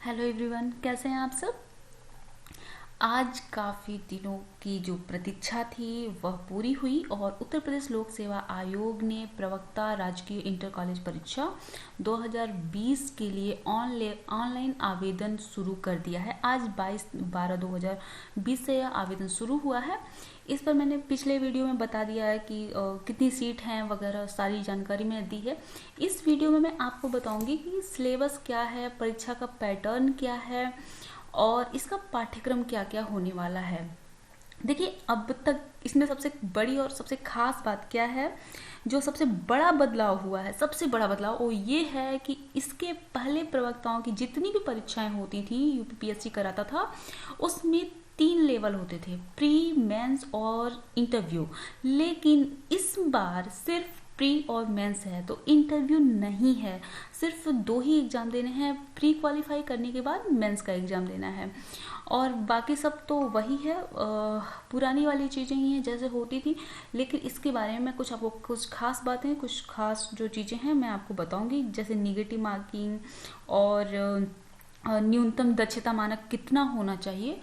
Hello everyone, कैसे हैं आप सब। आज काफ़ी दिनों की जो प्रतीक्षा थी वह पूरी हुई और उत्तर प्रदेश लोक सेवा आयोग ने प्रवक्ता राजकीय इंटर कॉलेज परीक्षा 2020 के लिए ऑनलाइन आवेदन शुरू कर दिया है। आज 22/12/2020 से यह आवेदन शुरू हुआ है। इस पर मैंने पिछले वीडियो में बता दिया है कि कितनी सीट हैं वगैरह सारी जानकारी मैंने दी है। इस वीडियो में मैं आपको बताऊंगी कि सिलेबस क्या है, परीक्षा का पैटर्न क्या है और इसका पाठ्यक्रम क्या क्या होने वाला है। देखिए, अब तक इसमें सबसे बड़ी और सबसे खास बात क्या है, जो सबसे बड़ा बदलाव हुआ है, सबसे बड़ा बदलाव वो ये है कि इसके पहले प्रवक्ताओं की जितनी भी परीक्षाएं होती थी, यूपीपीएससी कराता था, उसमें 3 लेवल होते थे, प्री, मेंस और इंटरव्यू। लेकिन इस बार सिर्फ प्री और मेंस है, तो इंटरव्यू नहीं है। सिर्फ 2 ही एग्जाम देने हैं, प्री क्वालिफाई करने के बाद मेंस का एग्जाम देना है और बाकी सब तो वही है, पुरानी वाली चीज़ें ही हैं जैसे होती थी। लेकिन इसके बारे में मैं आपको कुछ खास बातें, कुछ खास जो चीज़ें हैं मैं आपको बताऊंगी, जैसे निगेटिव मार्किंग और न्यूनतम दक्षता मानक कितना होना चाहिए,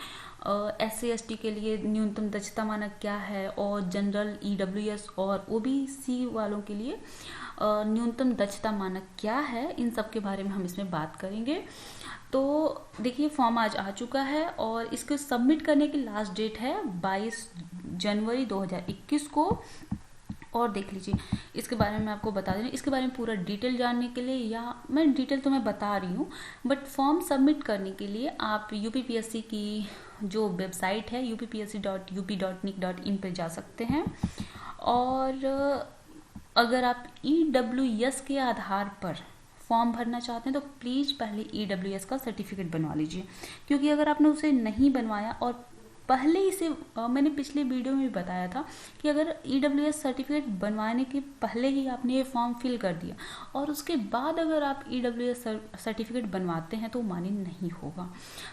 SC/ST के लिए न्यूनतम दक्षता मानक क्या है, और जनरल, EWS और OBC वालों के लिए न्यूनतम दक्षता मानक क्या है, इन सब के बारे में हम इसमें बात करेंगे। तो देखिए, फॉर्म आज आ चुका है और इसको सबमिट करने की लास्ट डेट है 22 जनवरी 2021 को। और देख लीजिए, इसके बारे में मैं आपको बता दें, इसके बारे में पूरा डिटेल जानने के लिए, या मैं डिटेल तो मैं बता रही हूँ, बट फॉर्म सबमिट करने के लिए आप यूपीपीएससी की जो वेबसाइट है uppsc.up.nic.in पे जा सकते हैं। और अगर आप EWS के आधार पर फॉर्म भरना चाहते हैं तो प्लीज़ पहले EWS का सर्टिफिकेट बनवा लीजिए, क्योंकि अगर आपने उसे नहीं बनवाया और पहले ही से मैंने पिछले वीडियो में भी बताया था कि अगर EWS सर्टिफिकेट बनवाने के पहले ही आपने ये फॉर्म फिल कर दिया और उसके बाद अगर आप EWS सर्टिफिकेट बनवाते हैं तो मान्य नहीं होगा।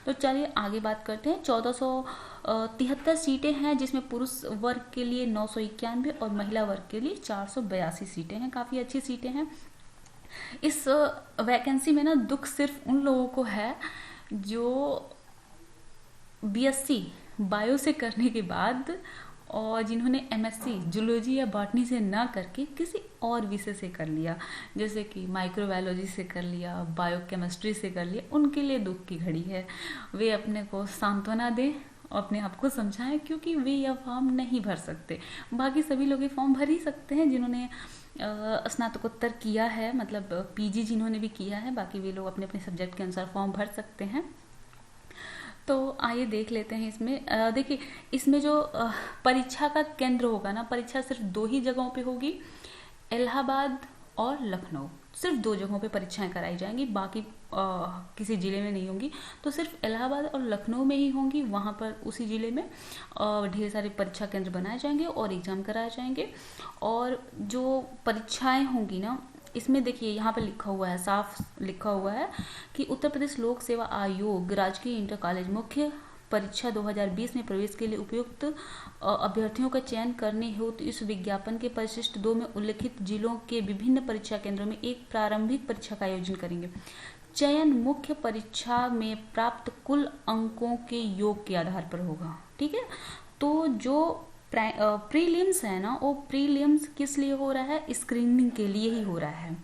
तो चलिए आगे बात करते हैं। 1473 सीटें हैं, जिसमें पुरुष वर्ग के लिए 991 और महिला वर्ग के लिए 482 सीटें हैं। काफ़ी अच्छी सीटें हैं। इस वैकेंसी में ना दुख सिर्फ उन लोगों को है जो BSc बायो से करने के बाद और जिन्होंने MSc जूलॉजी या बॉटनी से ना करके किसी और विषय से कर लिया, जैसे कि माइक्रोबायोलॉजी से कर लिया, बायोकेमिस्ट्री से कर लिया, उनके लिए दुख की घड़ी है। वे अपने को सांत्वना दें और अपने आप को समझाएं, क्योंकि वे यह फॉर्म नहीं भर सकते। बाकी सभी लोग ये फॉर्म भर ही सकते हैं जिन्होंने स्नातकोत्तर किया है, मतलब PG जिन्होंने भी किया है। बाकी वे लोग अपने अपने सब्जेक्ट के अनुसार फॉर्म भर सकते हैं। तो आइए देख लेते हैं इसमें। देखिए, इसमें जो परीक्षा का केंद्र होगा ना, परीक्षा सिर्फ 2 ही जगहों पे होगी, इलाहाबाद और लखनऊ। सिर्फ 2 जगहों पे परीक्षाएं कराई जाएंगी, बाकी किसी जिले में नहीं होंगी। तो सिर्फ इलाहाबाद और लखनऊ में ही होंगी। वहाँ पर उसी जिले में ढेर सारे परीक्षा केंद्र बनाए जाएंगे और एग्जाम कराए जाएंगे। और जो परीक्षाएं होंगी ना, इसमें देखिए यहाँ पर लिखा हुआ है, साफ लिखा हुआ है कि उत्तर प्रदेश लोक सेवा आयोग राजकीय इंटर कॉलेज मुख्य परीक्षा 2020 में प्रवेश के लिए उपयुक्त अभ्यर्थियों का चयन करने हेतु इस विज्ञापन के परिशिष्ट 2 में उल्लिखित जिलों के विभिन्न परीक्षा केंद्रों में एक प्रारंभिक परीक्षा का आयोजन करेंगे। चयन मुख्य परीक्षा में प्राप्त कुल अंकों के योग के आधार पर होगा। ठीक है, तो जो प्रीलिम्स है ना, वो प्रीलिम्स किस लिए हो रहा है? स्क्रीनिंग के लिए ही हो रहा है,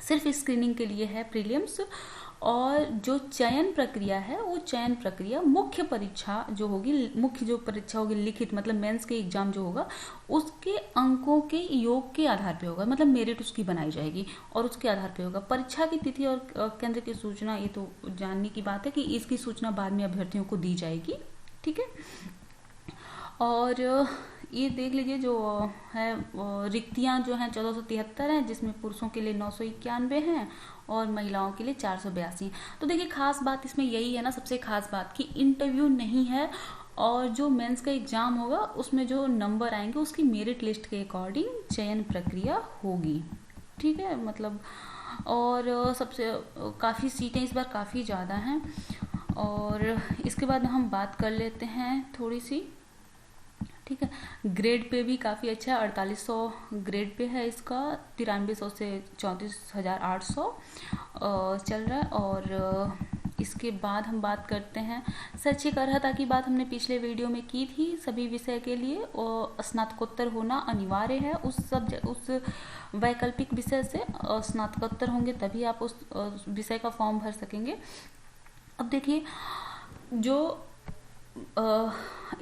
सिर्फ स्क्रीनिंग के लिए है प्रीलिम्स। और जो चयन प्रक्रिया है, वो चयन प्रक्रिया मुख्य परीक्षा जो होगी, मुख्य जो परीक्षा होगी लिखित, मतलब मेंस के एग्जाम जो होगा, उसके अंकों के योग के आधार पे होगा, मतलब मेरिट उसकी बनाई जाएगी और उसके आधार पे होगा। परीक्षा की तिथि और केंद्र की सूचना, ये तो जानने की बात है कि इसकी सूचना बाद में अभ्यर्थियों को दी जाएगी। ठीक है, और ये देख लीजिए जो है रिक्तियां जो हैं 1473 हैं, जिसमें पुरुषों के लिए 991 हैं और महिलाओं के लिए 482। तो देखिए, खास बात इसमें यही है ना, सबसे खास बात कि इंटरव्यू नहीं है और जो मेंस का एग्जाम होगा उसमें जो नंबर आएंगे उसकी मेरिट लिस्ट के अकॉर्डिंग चयन प्रक्रिया होगी। ठीक है, मतलब और सबसे काफ़ी सीटें इस बार काफ़ी ज़्यादा हैं। और इसके बाद हम बात कर लेते हैं थोड़ी सी। ठीक है, ग्रेड पे भी काफ़ी अच्छा है, 4800 ग्रेड पे है इसका, 9300 से 34,800 चल रहा है। और इसके बाद हम बात करते हैं शैक्षिक अर्हता की। बात हमने पिछले वीडियो में की थी। सभी विषय के लिए और स्नातकोत्तर होना अनिवार्य है। उस वैकल्पिक विषय से स्नातकोत्तर होंगे तभी आप उस विषय का फॉर्म भर सकेंगे। अब देखिए, जो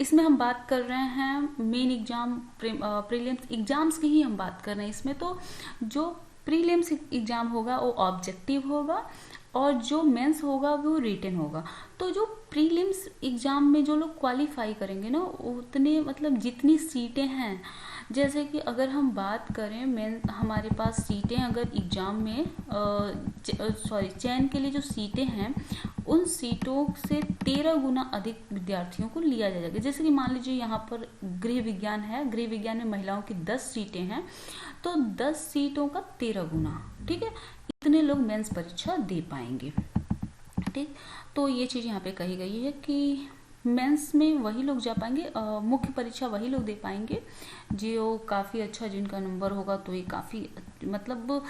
इसमें हम बात कर रहे हैं मेन एग्जाम, प्रीलिम्स एग्जाम्स की ही हम बात कर रहे हैं इसमें। तो जो प्रीलिम्स एग्जाम होगा वो ऑब्जेक्टिव होगा और जो मेंस होगा वो रिटन होगा। तो जो प्रीलिम्स एग्जाम में जो लोग क्वालिफाई करेंगे ना, उतने मतलब जितनी सीटें हैं, जैसे कि अगर हम बात करें मेन, हमारे पास सीटें अगर एग्जाम में चयन के लिए जो सीटें हैं, उन सीटों से 13 गुना अधिक विद्यार्थियों को लिया जाएगा। जैसे कि मान लीजिए यहाँ पर गृह विज्ञान है, गृह विज्ञान में महिलाओं की 10 सीटें हैं, तो 10 सीटों का 13 गुना, ठीक है, इतने लोग मेंस परीक्षा दे पाएंगे। ठीक, तो ये चीज़ यहाँ पे कही गई है कि मेंस में वही लोग जा पाएंगे, मुख्य परीक्षा वही लोग दे पाएंगे जो काफ़ी अच्छा, जिनका नंबर होगा। तो ये काफ़ी मतलब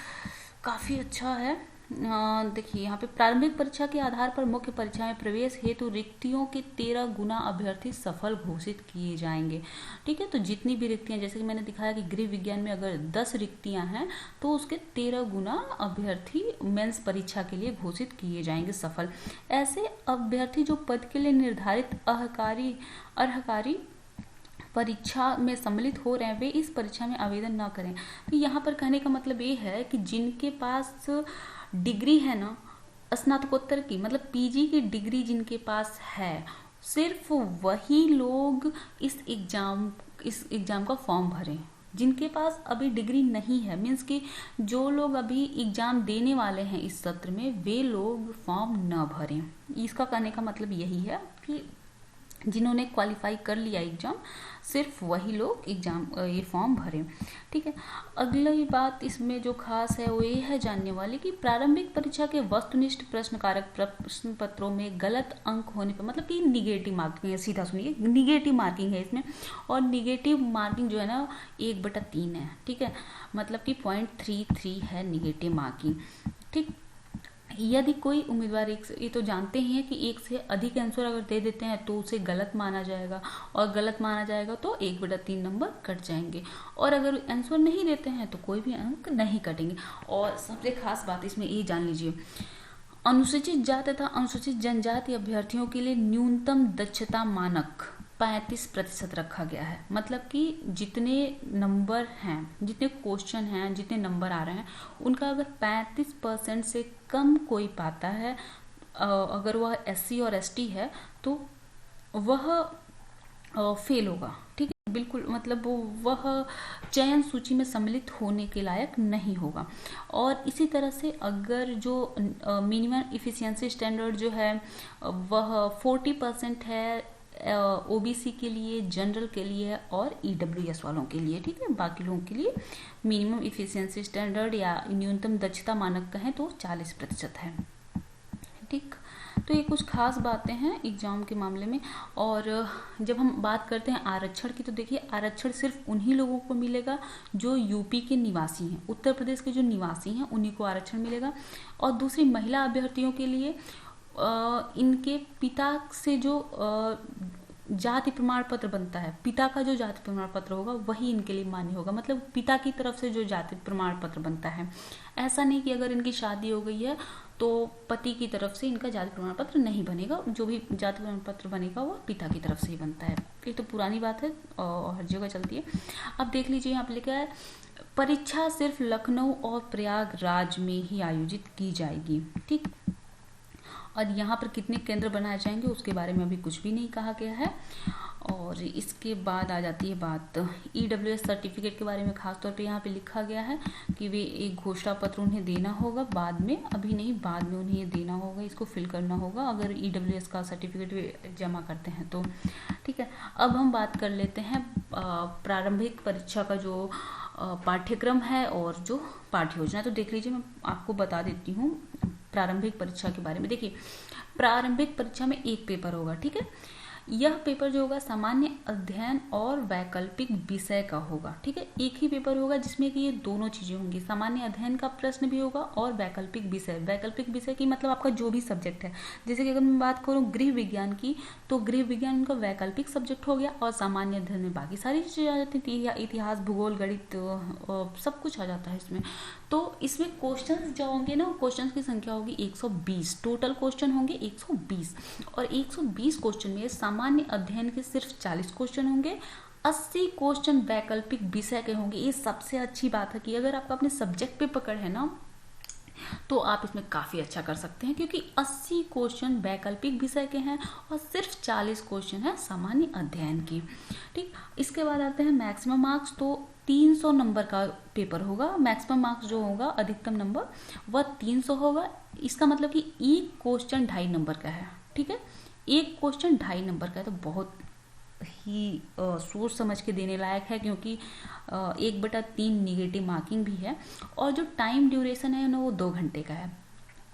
काफ़ी अच्छा है। देखिए यहाँ पे प्रारंभिक परीक्षा के आधार पर मुख्य परीक्षा में प्रवेश हेतु रिक्तियों के 13 गुना अभ्यर्थी सफल घोषित किए जाएंगे। ठीक है, तो जितनी भी रिक्तियां, जैसे कि मैंने दिखाया कि गृह विज्ञान में अगर 10 रिक्तियां हैं तो उसके 13 गुना अभ्यर्थी मेंस परीक्षा के लिए घोषित किए जाएंगे सफल। ऐसे अभ्यर्थी जो पद के लिए निर्धारित अर्हकारी परीक्षा में सम्मिलित हो रहे हैं, वे इस परीक्षा में आवेदन न करें। तो यहाँ पर कहने का मतलब ये है कि जिनके पास डिग्री है ना स्नातकोत्तर की, मतलब पीजी की डिग्री जिनके पास है, सिर्फ वही लोग इस एग्जाम का फॉर्म भरें। जिनके पास अभी डिग्री नहीं है, मीन्स कि जो लोग अभी एग्जाम देने वाले हैं इस सत्र में, वे लोग फॉर्म न भरें। इसका कहने का मतलब यही है कि जिन्होंने क्वालिफाई कर लिया एग्जाम, सिर्फ वही लोग एग्जाम ये फॉर्म भरें। ठीक है, अगली बात इसमें जो खास है वो ये है जानने वाली कि प्रारंभिक परीक्षा के वस्तुनिष्ठ प्रश्नकारक प्रश्न पत्रों में गलत अंक होने पर, मतलब कि निगेटिव मार्किंग है, सीधा सुनिए, निगेटिव मार्किंग है इसमें। और निगेटिव मार्किंग जो है ना 1/3 है। ठीक है, मतलब कि 0.33 है निगेटिव मार्किंग। ठीक, यदि कोई उम्मीदवार ये तो जानते ही हैं कि एक से अधिक आंसर अगर दे देते हैं तो उसे गलत माना जाएगा, और गलत माना जाएगा तो 1/3 नंबर कट जाएंगे। और अगर आंसर नहीं देते हैं तो कोई भी अंक नहीं कटेंगे। और सबसे खास बात इसमें ये जान लीजिए, अनुसूचित जाति तथा अनुसूचित जनजाति अभ्यर्थियों के लिए न्यूनतम दक्षता मानक 35% रखा गया है। मतलब कि जितने नंबर हैं, जितने क्वेश्चन हैं, जितने नंबर आ रहे हैं, उनका अगर 35% से कम कोई पाता है, अगर वह SC और ST है, तो वह फेल होगा। ठीक है, बिल्कुल, मतलब वह चयन सूची में सम्मिलित होने के लायक नहीं होगा। और इसी तरह से अगर जो मिनिमम इफिशिएंसी स्टैंडर्ड जो है वह 40% है OBC के लिए, जनरल के लिए और EWS वालों के लिए। ठीक है, बाकी लोगों के लिए मिनिमम इफिशिएंसी स्टैंडर्ड या न्यूनतम दक्षता मानक कहें तो 40% है। ठीक, तो ये कुछ खास बातें हैं एग्जाम के मामले में। और जब हम बात करते हैं आरक्षण की, तो देखिए आरक्षण सिर्फ उन्हीं लोगों को मिलेगा जो यूपी के निवासी हैं, उत्तर प्रदेश के जो निवासी हैं उन्हीं को आरक्षण मिलेगा। और दूसरी, महिला अभ्यर्थियों के लिए इनके पिता से जो जाति प्रमाण पत्र बनता है, पिता का जो जाति प्रमाण पत्र होगा वही इनके लिए मान्य होगा। मतलब पिता की तरफ से जो जाति प्रमाण पत्र बनता है, ऐसा नहीं कि अगर इनकी शादी हो गई है तो पति की तरफ से इनका जाति प्रमाण पत्र नहीं बनेगा। जो भी जाति प्रमाण पत्र बनेगा वो पिता की तरफ से ही बनता है। ये तो पुरानी बात है और हर जगह चलती है। अब देख लीजिए, यहाँ पे लिखा है परीक्षा सिर्फ लखनऊ और प्रयागराज में ही आयोजित की जाएगी। ठीक, और यहाँ पर कितने केंद्र बनाए जाएंगे उसके बारे में अभी कुछ भी नहीं कहा गया है। और इसके बाद आ जाती है बात EWS सर्टिफिकेट के बारे में। खासतौर पे यहाँ पे लिखा गया है कि वे एक घोषणा पत्र उन्हें देना होगा बाद में, अभी नहीं, बाद में उन्हें ये देना होगा, इसको फिल करना होगा अगर EWS का सर्टिफिकेट वे जमा करते हैं तो। ठीक है, अब हम बात कर लेते हैं प्रारंभिक परीक्षा का जो पाठ्यक्रम है और जो पाठ्य योजना। तो देख लीजिए, मैं आपको बता देती हूँ प्रारंभिक परीक्षा के बारे में। देखिए, प्रारंभिक परीक्षा में एक पेपर होगा। ठीक है, यह पेपर जो होगा सामान्य अध्ययन और वैकल्पिक विषय का होगा। ठीक है, एक ही पेपर होगा जिसमें कि ये दोनों चीजें होंगी, सामान्य अध्ययन का प्रश्न भी होगा और वैकल्पिक विषय। वैकल्पिक विषय की मतलब आपका जो भी सब्जेक्ट है, जैसे कि अगर मैं बात करूँ गृह विज्ञान की, तो गृह विज्ञान का वैकल्पिक सब्जेक्ट हो गया और सामान्य अध्ययन में बाकी सारी चीजें आ जाती थी, या इतिहास, भूगोल, गणित, सब कुछ आ जाता है इसमें। तो इसमें क्वेश्चंस जो होंगे ना, क्वेश्चंस की संख्या होगी 120, टोटल क्वेश्चन होंगे 120, और 120 क्वेश्चन में सामान्य अध्ययन के सिर्फ 40 क्वेश्चन होंगे, 80 क्वेश्चन वैकल्पिक विषय के होंगे। ये सबसे अच्छी बात है कि अगर आपका अपने सब्जेक्ट पे पकड़ है ना, तो आप इसमें काफ़ी अच्छा कर सकते हैं, क्योंकि 80 क्वेश्चन वैकल्पिक विषय के हैं और सिर्फ 40 क्वेश्चन है सामान्य अध्ययन की। ठीक, इसके बाद आते हैं मैक्सिमम मार्क्स। तो 300 नंबर का पेपर होगा। मैक्सिमम मार्क्स जो होगा, अधिकतम नंबर, वह 300 होगा। इसका मतलब कि एक क्वेश्चन 2.5 नंबर का है। ठीक है, एक क्वेश्चन 2.5 नंबर का है, तो बहुत ही सोच समझ के देने लायक है, क्योंकि 1/3 निगेटिव मार्किंग भी है, और जो टाइम ड्यूरेशन है ना, वो 2 घंटे का है।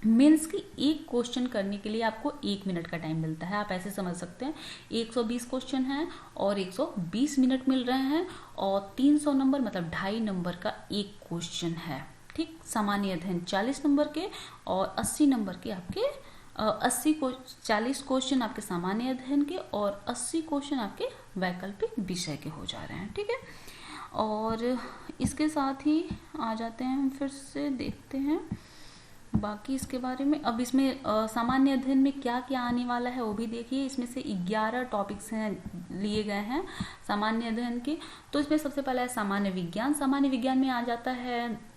मेंस की एक क्वेश्चन करने के लिए आपको 1 मिनट का टाइम मिलता है। आप ऐसे समझ सकते हैं, 120 क्वेश्चन हैं और 120 मिनट मिल रहे हैं, और 300 नंबर मतलब 2.5 नंबर का एक क्वेश्चन है। ठीक, सामान्य अध्ययन 40 नंबर के और 80 नंबर के आपके 40 क्वेश्चन आपके सामान्य अध्ययन के और 80 क्वेश्चन आपके वैकल्पिक विषय के हो जा रहे हैं। ठीक है, और इसके साथ ही आ जाते हैं, हम फिर से देखते हैं बाकी इसके बारे में। अब इसमें सामान्य अध्ययन में क्या क्या आने वाला है वो भी देखिए। इसमें से 11 टॉपिक्स हैं, लिए गए हैं सामान्य अध्ययन के। तो इसमें सबसे पहला है सामान्य विज्ञान। सामान्य विज्ञान में आ जाता है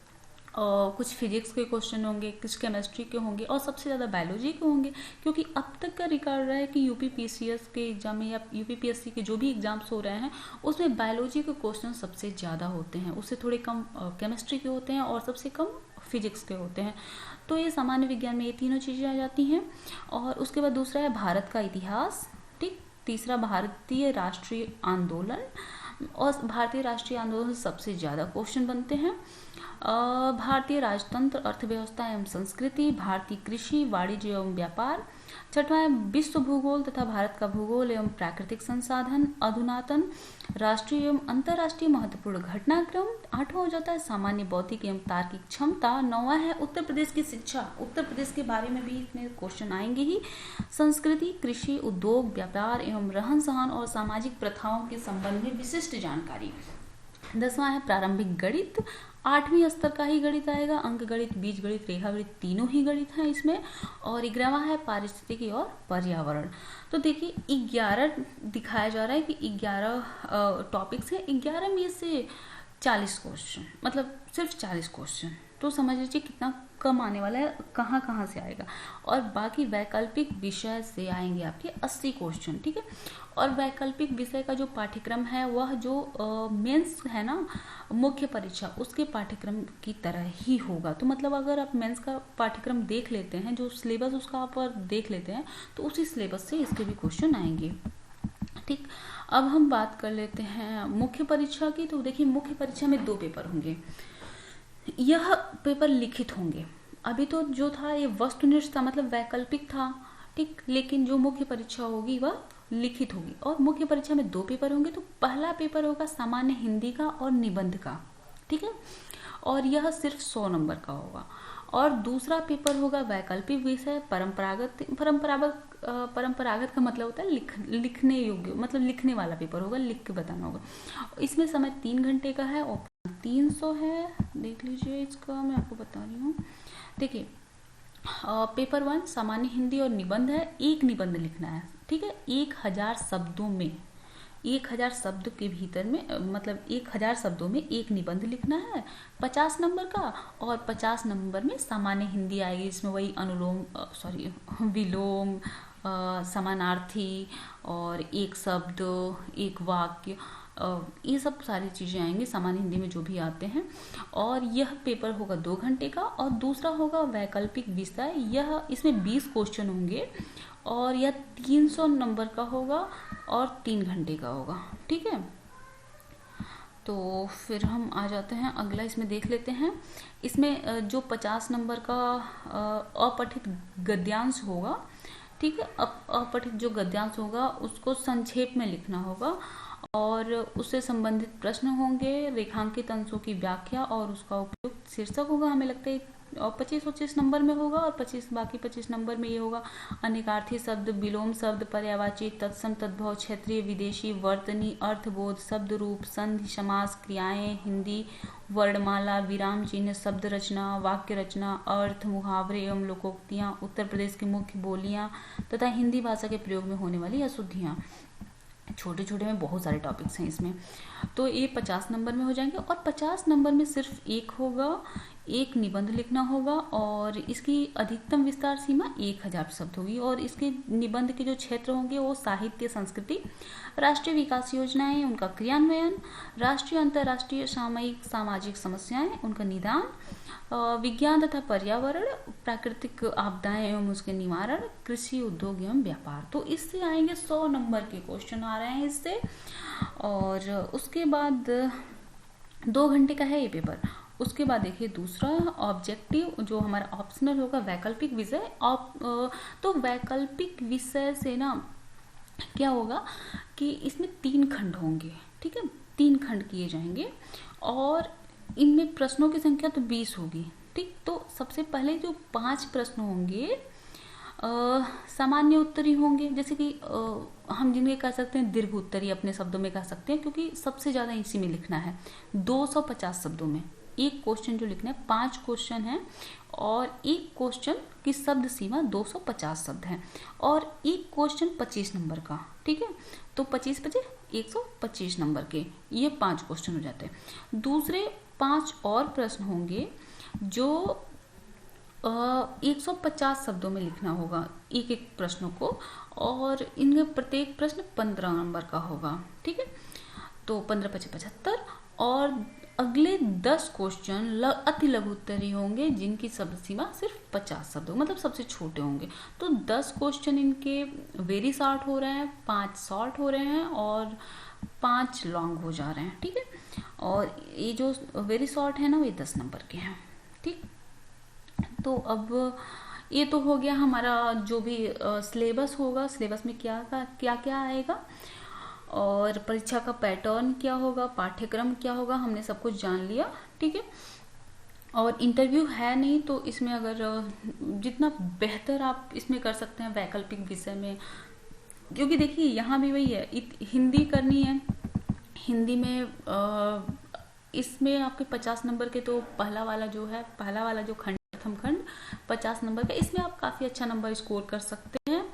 कुछ फिजिक्स के क्वेश्चन होंगे, कुछ केमिस्ट्री के होंगे, और सबसे ज़्यादा बायोलॉजी के होंगे, क्योंकि अब तक का रिकॉर्ड रहा है कि यूपीपीसीएस के एग्जाम में या यूपीपीएससी के जो भी एग्जाम्स हो रहे हैं, उसमें बायोलॉजी के क्वेश्चन सबसे ज़्यादा होते हैं, उससे थोड़े कम केमिस्ट्री के होते हैं और सबसे कम फिजिक्स के होते हैं। तो ये सामान्य विज्ञान में ये तीनों चीज़ें आ जाती हैं। और उसके बाद दूसरा है भारत का इतिहास। ठीक, तीसरा भारतीय राष्ट्रीय आंदोलन, और भारतीय राष्ट्रीय आंदोलन से सबसे ज़्यादा क्वेश्चन बनते हैं। भारतीय राजतंत्र, अर्थव्यवस्था एवं संस्कृति, भारतीय कृषि, वाणिज्य एवं व्यापार। छठवां है विश्व भूगोल तथा भारत का भूगोल एवं प्राकृतिक संसाधन, अधुनातन, राष्ट्रीय एवं अंतर्राष्ट्रीय महत्वपूर्ण घटनाक्रम। आठवां हो जाता है सामान्य बौद्धिक एवं तार्किक क्षमता। नौवां है उत्तर प्रदेश की शिक्षा, उत्तर प्रदेश के बारे में भी इसमें क्वेश्चन आएंगे ही। संस्कृति, कृषि, उद्योग, व्यापार एवं रहन सहन और सामाजिक प्रथाओं के संबंध में विशिष्ट जानकारी। 10वां है प्रारंभिक गणित, 8वीं स्तर का ही गणित आएगा। अंक गणित, बीज गणित, रेखा गणित, तीनों ही गणित हैं इसमें। और 11वां है पारिस्थितिकी और पर्यावरण। तो देखिए 11 दिखाया जा रहा है कि 11 टॉपिक्स हैं, 11 में से 40 क्वेश्चन, मतलब सिर्फ 40 क्वेश्चन। तो समझ लीजिए कितना कम आने वाला है, कहाँ कहाँ से आएगा। और बाकी वैकल्पिक विषय से आएंगे आपके 80 क्वेश्चन। ठीक है, और वैकल्पिक विषय का जो पाठ्यक्रम है, वह जो मेंस है ना, मुख्य परीक्षा, उसके पाठ्यक्रम की तरह ही होगा। तो मतलब अगर आप मेंस का पाठ्यक्रम देख लेते हैं, जो सिलेबस उसका आप देख लेते हैं, तो उसी सिलेबस से इसके भी क्वेश्चन आएंगे। ठीक, अब हम बात कर लेते हैं मुख्य परीक्षा की। तो देखिए मुख्य परीक्षा में 2 पेपर होंगे। यह पेपर लिखित होंगे। अभी तो जो था ये वस्तुनिष्ठ था, मतलब वैकल्पिक था। ठीक, लेकिन जो मुख्य परीक्षा होगी वह लिखित होगी। और मुख्य परीक्षा में 2 पेपर होंगे। तो पहला पेपर होगा सामान्य हिंदी का और निबंध का। ठीक है, और यह सिर्फ 100 नंबर का होगा। और दूसरा पेपर होगा वैकल्पिक विषय, परंपरागत का मतलब होता है लिखने योग्य, मतलब लिखने वाला पेपर होगा, लिख के बताना होगा। इसमें समय 3 घंटे का है और 300 है। देख लीजिए इसका, मैं आपको बता रही हूँ। देखिए पेपर 1 सामान्य हिंदी और निबंध है। एक निबंध लिखना है। ठीक है, 1000 शब्दों में, 1000 शब्द के भीतर में, मतलब 1000 शब्दों में एक निबंध लिखना है, 50 नंबर का। और 50 नंबर में सामान्य हिंदी आएगी, इसमें वही विलोम, समानार्थी और एक शब्द, एक वाक्य, ये सब सारी चीज़ें आएंगी सामान्य हिंदी में जो भी आते हैं। और यह पेपर होगा 2 घंटे का। और दूसरा होगा वैकल्पिक विषय, यह इसमें 20 क्वेश्चन होंगे और यह 300 नंबर का होगा और 3 घंटे का होगा। ठीक है, तो फिर हम आ जाते हैं अगला, इसमें देख लेते हैं। इसमें जो 50 नंबर का अपठित गद्यांश होगा, ठीक है। अपठित जो गद्यांश होगा उसको संक्षेप में लिखना होगा और उससे संबंधित प्रश्न होंगे, रेखांकित अंशों की व्याख्या और उसका उपयुक्त शीर्षक होगा। हमें लगता है और 25-25 नंबर में होगा और 25 नंबर में ये होगा अनेकार्थी शब्द, विलोम शब्द, पर्यायवाची, तत्सम, तद्भव, क्षेत्रीय, विदेशी, वर्तनी, अर्थबोध, शब्द रूप, संधि, समास, क्रियाएं, हिंदी, वर्णमाला, विराम चिन्ह, शब्द रचना, वाक्य रचना, अर्थ, मुहावरे एवं लोकोक्तियां, उत्तर प्रदेश की मुख्य बोलियां तथा हिंदी भाषा के प्रयोग में होने वाली अशुद्धियां। छोटे छोटे में बहुत सारे टॉपिक्स हैं इसमें। तो ये 50 नंबर में हो जाएंगे और 50 नंबर में सिर्फ एक होगा, एक निबंध लिखना होगा और इसकी अधिकतम विस्तार सीमा 1000 शब्द होगी और इसके निबंध के जो क्षेत्र होंगे वो साहित्य, संस्कृति, राष्ट्रीय विकास योजनाएं, उनका क्रियान्वयन, राष्ट्रीय अंतर्राष्ट्रीय सामयिक सामाजिक समस्याएं, उनका निदान, विज्ञान तथा पर्यावरण, प्राकृतिक आपदाएं एवं उसके निवारण, कृषि, उद्योग एवं व्यापार। तो इससे आएंगे 100 नंबर के क्वेश्चन आ रहे हैं इससे। और उसके बाद 2 घंटे का है ये पेपर। उसके बाद देखिए दूसरा ऑब्जेक्टिव जो हमारा ऑप्शनल होगा वैकल्पिक विषय। तो वैकल्पिक विषय से ना क्या होगा कि इसमें 3 खंड होंगे, ठीक है, 3 खंड किए जाएंगे और इनमें प्रश्नों की संख्या तो 20 होगी, ठीक। तो सबसे पहले जो 5 प्रश्न होंगे सामान्य उत्तरी होंगे, जैसे कि हम जिनके कह सकते हैं दीर्घ उत्तरी अपने शब्दों में कह सकते हैं, क्योंकि सबसे ज्यादा इसी में लिखना है। 250 शब्दों में एक क्वेश्चन जो लिखना है, 5 क्वेश्चन है और एक क्वेश्चन की शब्द सीमा 250 शब्द है और एक क्वेश्चन 25 नंबर का, ठीक है। तो 25-25 125 नंबर के ये 5 क्वेश्चन हो जाते हैं। दूसरे 5 और प्रश्न होंगे जो 150 शब्दों में लिखना होगा एक एक प्रश्नों को और इनमें प्रत्येक प्रश्न 15 नंबर का होगा, ठीक है। तो 15-25-75 और अगले 10 क्वेश्चन अति लघु उत्तरी होंगे जिनकी शब्द सीमा सिर्फ 50 शब्द, मतलब सबसे छोटे होंगे। तो 10 क्वेश्चन इनके वेरी शॉर्ट हो रहे हैं, 5 शॉर्ट हो रहे हैं और 5 लॉन्ग हो जा रहे हैं, ठीक है। और ये जो वेरी शॉर्ट है ना वो 10 नंबर के हैं, ठीक। तो अब ये तो हो गया हमारा जो भी सिलेबस होगा, सिलेबस में क्या क्या आएगा और परीक्षा का पैटर्न क्या होगा, पाठ्यक्रम क्या होगा, हमने सब कुछ जान लिया, ठीक है। और इंटरव्यू है नहीं तो इसमें अगर जितना बेहतर आप इसमें कर सकते हैं वैकल्पिक विषय में, क्योंकि देखिए यहाँ भी वही है, हिंदी करनी है। हिंदी में इसमें आपके 50 नंबर के तो पहला वाला जो खंड, प्रथम खंड 50 नंबर का, इसमें आप काफ़ी अच्छा नंबर स्कोर कर सकते हैं।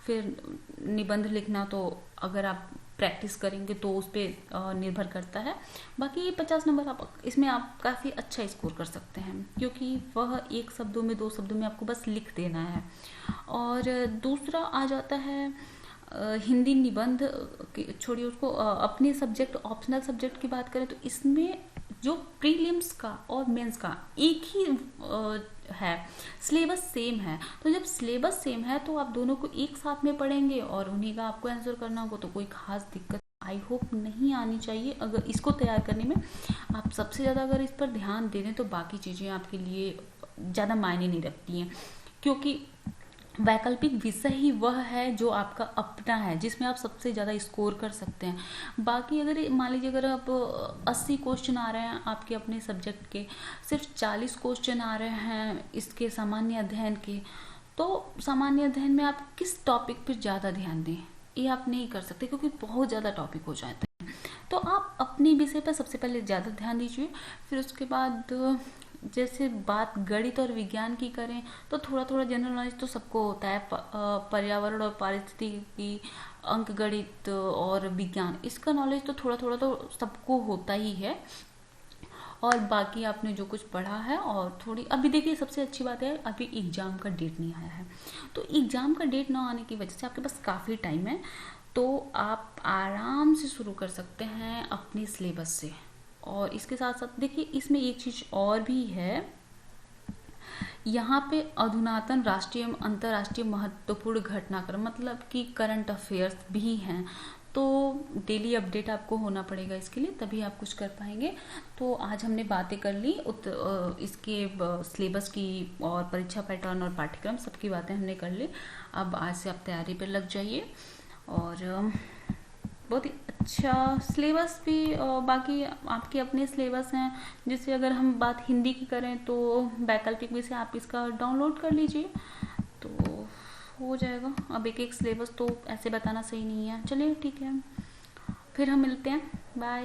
फिर निबंध लिखना तो अगर आप प्रैक्टिस करेंगे तो उस पर निर्भर करता है। बाकी ये 50 नंबर इसमें आप काफ़ी अच्छा स्कोर कर सकते हैं, क्योंकि वह 1 शब्दों में 2 शब्दों में आपको बस लिख देना है। और दूसरा आ जाता है हिंदी निबंध, छोड़िए उसको, अपने सब्जेक्ट ऑप्शनल सब्जेक्ट की बात करें तो इसमें जो प्रीलिम्स का और मेंस का एक ही है, सिलेबस सेम है। तो जब सिलेबस सेम है तो आप दोनों को एक साथ में पढ़ेंगे और उन्हीं का आपको आंसर करना होगा, तो कोई खास दिक्कत आई होप नहीं आनी चाहिए। अगर इसको तैयार करने में आप सबसे ज़्यादा अगर इस पर ध्यान दे दें तो बाकी चीज़ें आपके लिए ज़्यादा मायने नहीं रखती हैं, क्योंकि वैकल्पिक विषय ही वह है जो आपका अपना है, जिसमें आप सबसे ज़्यादा स्कोर कर सकते हैं। बाकी अगर मान लीजिए अगर आप 80 क्वेश्चन आ रहे हैं आपके अपने सब्जेक्ट के, सिर्फ 40 क्वेश्चन आ रहे हैं इसके सामान्य अध्ययन के, तो सामान्य अध्ययन में आप किस टॉपिक पर ज़्यादा ध्यान दें ये आप नहीं कर सकते, क्योंकि बहुत ज़्यादा टॉपिक हो जाते हैं। तो आप अपने विषय पर सबसे पहले ज़्यादा ध्यान दीजिए। फिर उसके बाद जैसे बात गणित और विज्ञान की करें तो थोड़ा थोड़ा जनरल नॉलेज तो सबको होता है, पर्यावरण और पारिस्थितिकी, अंक गणित और विज्ञान, इसका नॉलेज तो थोड़ा थोड़ा तो सबको होता ही है। और बाकी आपने जो कुछ पढ़ा है और थोड़ी, अभी देखिए सबसे अच्छी बात है अभी एग्ज़ाम का डेट नहीं आया है, तो एग्ज़ाम का डेट ना आने की वजह से आपके पास काफ़ी टाइम है, तो आप आराम से शुरू कर सकते हैं अपने सिलेबस से। और इसके साथ साथ देखिए इसमें एक चीज़ और भी है, यहाँ पे अधुनातन राष्ट्रीय एवं अंतर्राष्ट्रीय महत्वपूर्ण घटनाक्रम, मतलब कि करंट अफेयर्स भी हैं। तो डेली अपडेट आपको होना पड़ेगा इसके लिए, तभी आप कुछ कर पाएंगे। तो आज हमने बातें कर ली इसके सिलेबस की और परीक्षा पैटर्न और पाठ्यक्रम सबकी बातें हमने कर ली। अब आज से आप तैयारी पर लग जाइए और बहुत ही अच्छा सिलेबस भी बाकी आपके अपने सिलेबस हैं। जैसे अगर हम बात हिंदी की करें तो वैकल्पिक विषय आप इसका डाउनलोड कर लीजिए तो हो जाएगा। अब एक एक सिलेबस तो ऐसे बताना सही नहीं है। चलिए ठीक है, फिर हम मिलते हैं, बाय।